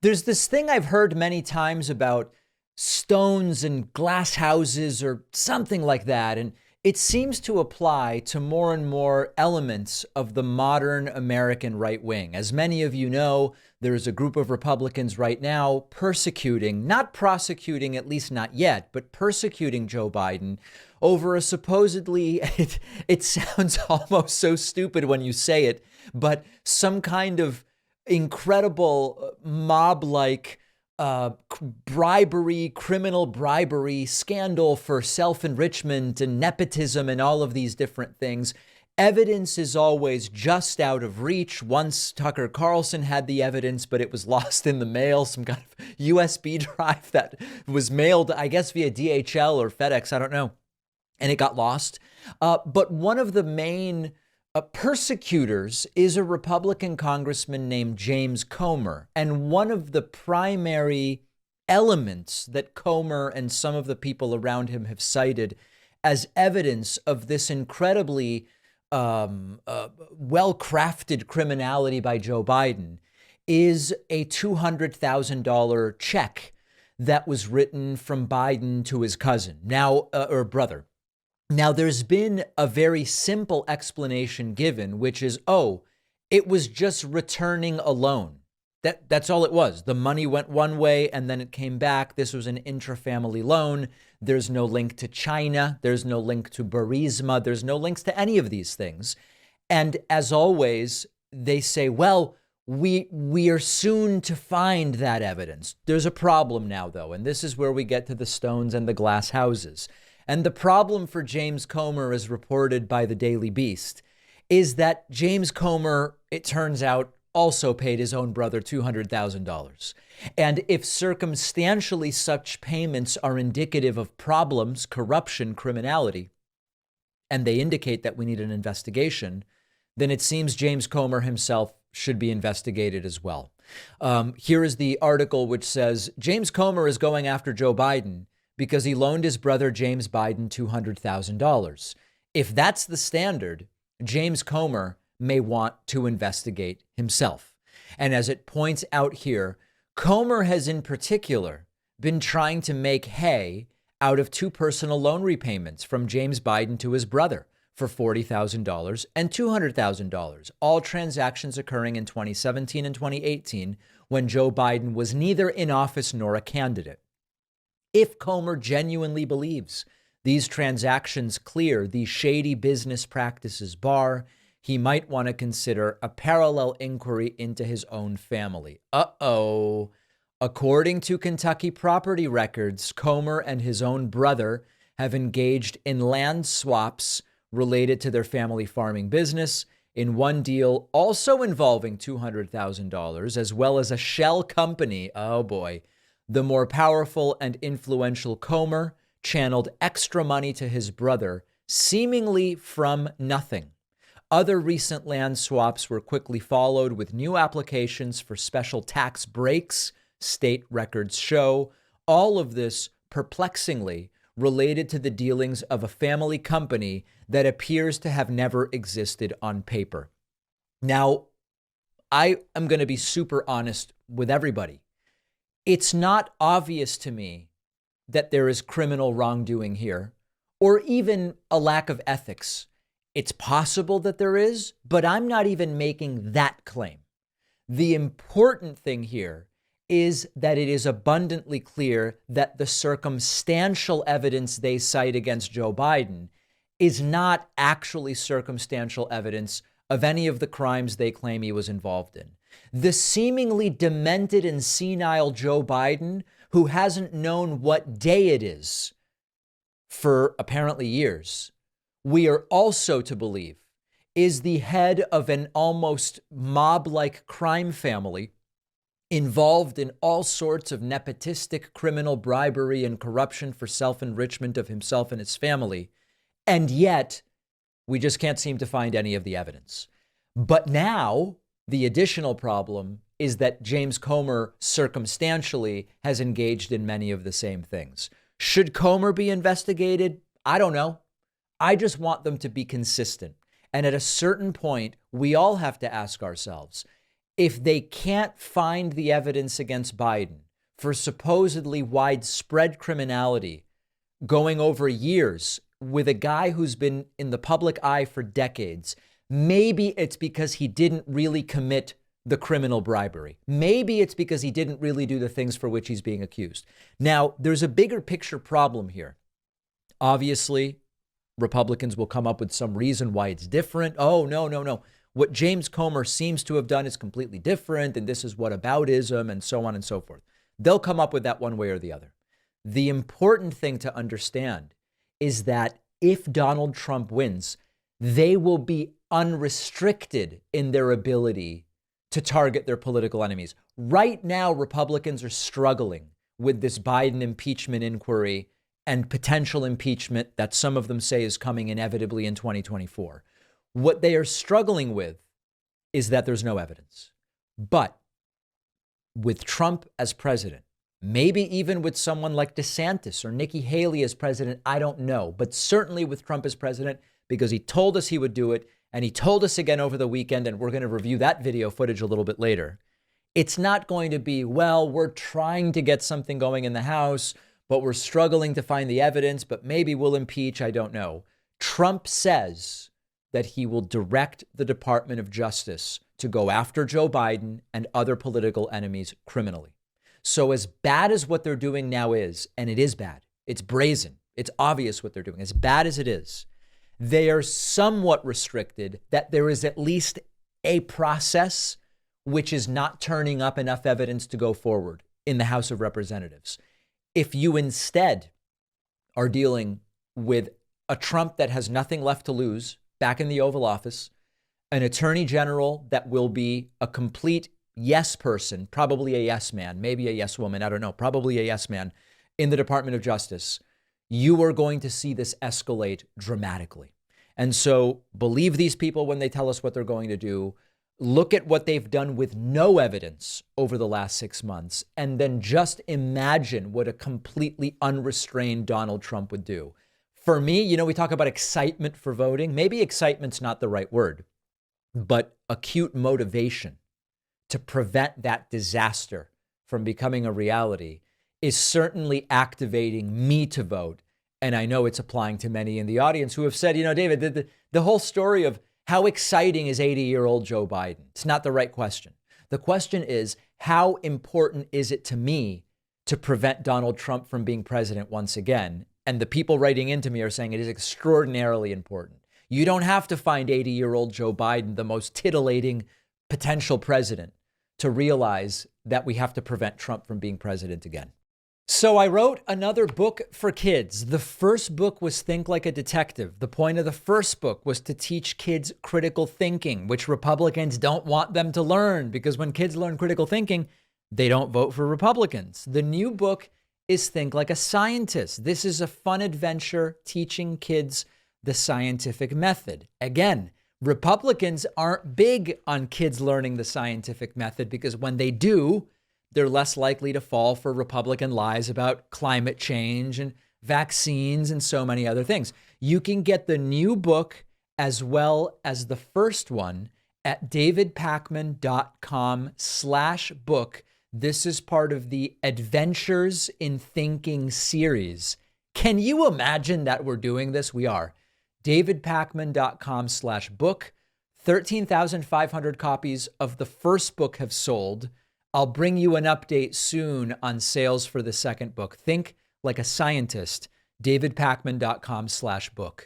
There's this thing I've heard many times about stones and glass houses or something like that. And it seems to apply to more and more elements of the modern American right wing. As many of you know, there's a group of Republicans right now persecuting, not prosecuting, at least not yet, but persecuting Joe Biden over a supposedly, it sounds almost so stupid when you say it, but some kind of incredible mob-like bribery, criminal bribery, scandal for self-enrichment and nepotism and all of these different things. Evidence is always just out of reach. Once Tucker Carlson had the evidence, but it was lost in the mail, some kind of USB drive that was mailed, I guess, via DHL or FedEx, I don't know, and it got lost. But one of the main persecutors is a Republican congressman named James Comer. And one of the primary elements that Comer and some of the people around him have cited as evidence of this incredibly well-crafted criminality by Joe Biden is a $200,000 check that was written from Biden to his cousin, now or brother. Now, there's been a very simple explanation given, which is, oh, it was just returning a loan. That's all it was. The money went one way and then it came back. This was an intra-family loan. There's no link to China. There's no link to Burisma. There's no links to any of these things. And as always, they say, well, we are soon to find that evidence. There's a problem now, though, and this is where we get to the stones and the glass houses. And the problem for James Comer, as reported by the Daily Beast, is that James Comer, it turns out, also paid his own brother $200,000. And if circumstantially such payments are indicative of problems, corruption, criminality, and they indicate that we need an investigation, then it seems James Comer himself should be investigated as well. Here is the article which says, James Comer is going after Joe Biden because he loaned his brother James Biden $200,000. If that's the standard, James Comer may want to investigate himself. And as it points out here, Comer has in particular been trying to make hay out of two personal loan repayments from James Biden to his brother for $40,000 and $200,000, all transactions occurring in 2017 and 2018 when Joe Biden was neither in office nor a candidate. If Comer genuinely believes these transactions clear the shady business practices bar, he might want to consider a parallel inquiry into his own family. Uh-oh. According to Kentucky property records, Comer and his own brother have engaged in land swaps related to their family farming business, in one deal also involving $200,000, as well as a shell company. Oh boy. The more powerful and influential Comer channeled extra money to his brother, seemingly from nothing. Other recent land swaps were quickly followed with new applications for special tax breaks, state records show. All of this perplexingly related to the dealings of a family company that appears to have never existed on paper. Now, I am going to be super honest with everybody. It's not obvious to me that there is criminal wrongdoing here, or even a lack of ethics. It's possible that there is, but I'm not even making that claim. The important thing here is that it is abundantly clear that the circumstantial evidence they cite against Joe Biden is not actually circumstantial evidence of any of the crimes they claim he was involved in. The seemingly demented and senile Joe Biden, who hasn't known what day it is for apparently years, we are also to believe is the head of an almost mob-like crime family involved in all sorts of nepotistic criminal bribery and corruption for self-enrichment of himself and his family. And yet, we just can't seem to find any of the evidence. But now, the additional problem is that James Comer circumstantially has engaged in many of the same things. Should Comer be investigated? I don't know. I just want them to be consistent. And at a certain point, we all have to ask ourselves, if they can't find the evidence against Biden for supposedly widespread criminality going over years with a guy who's been in the public eye for decades, maybe it's because he didn't really commit the criminal bribery. Maybe it's because he didn't really do the things for which he's being accused. Now, there's a bigger picture problem here. Obviously, Republicans will come up with some reason why it's different. Oh, no. What James Comer seems to have done is completely different, and this is whataboutism, and so on and so forth. They'll come up with that one way or the other. The important thing to understand is that if Donald Trump wins, they will be unrestricted in their ability to target their political enemies. Right now, Republicans are struggling with this Biden impeachment inquiry and potential impeachment that some of them say is coming inevitably in 2024. What they are struggling with is that there's no evidence. But with Trump as president, maybe even with someone like DeSantis or Nikki Haley as president, I don't know. But certainly with Trump as president, because he told us he would do it, and he told us again over the weekend, and we're going to review that video footage a little bit later. It's not going to be, well, we're trying to get something going in the House, but we're struggling to find the evidence, but maybe we'll impeach. I don't know. Trump says that he will direct the Department of Justice to go after Joe Biden and other political enemies criminally. So as bad as what they're doing now is, and it is bad, it's brazen, it's obvious what they're doing, as bad as it is, they are somewhat restricted that there is at least a process which is not turning up enough evidence to go forward in the House of Representatives. If you instead are dealing with a Trump that has nothing left to lose back in the Oval Office, an attorney general that will be a complete yes person, probably a yes man, maybe a yes woman, I don't know, probably a yes man in the Department of Justice, you are going to see this escalate dramatically. And so believe these people when they tell us what they're going to do. Look at what they've done with no evidence over the last 6 months, and then just imagine what a completely unrestrained Donald Trump would do. For me, we talk about excitement for voting. Maybe excitement's not the right word, but acute motivation to prevent that disaster from becoming a reality is certainly activating me to vote. And I know it's applying to many in the audience who have said, David, the whole story of how exciting is 80-year-old Joe Biden? It's not the right question. The question is, how important is it to me to prevent Donald Trump from being president once again? And the people writing into me are saying it is extraordinarily important. You don't have to find 80-year-old Joe Biden the most titillating potential president to realize that we have to prevent Trump from being president again. So I wrote another book for kids. The first book was Think Like a Detective. The point of the first book was to teach kids critical thinking, which Republicans don't want them to learn, because when kids learn critical thinking, they don't vote for Republicans. The new book is Think Like a Scientist. This is a fun adventure teaching kids the scientific method. Again, Republicans aren't big on kids learning the scientific method because when they do, they're less likely to fall for Republican lies about climate change and vaccines and so many other things. You can get the new book as well as the first one at davidpakman.com/book. This is part of the Adventures in Thinking series. Can you imagine that we're doing this? We are. davidpakman.com/book. 13,500 copies of the first book have sold. I'll bring you an update soon on sales for the second book. Think Like a Scientist, davidpakman.com/book.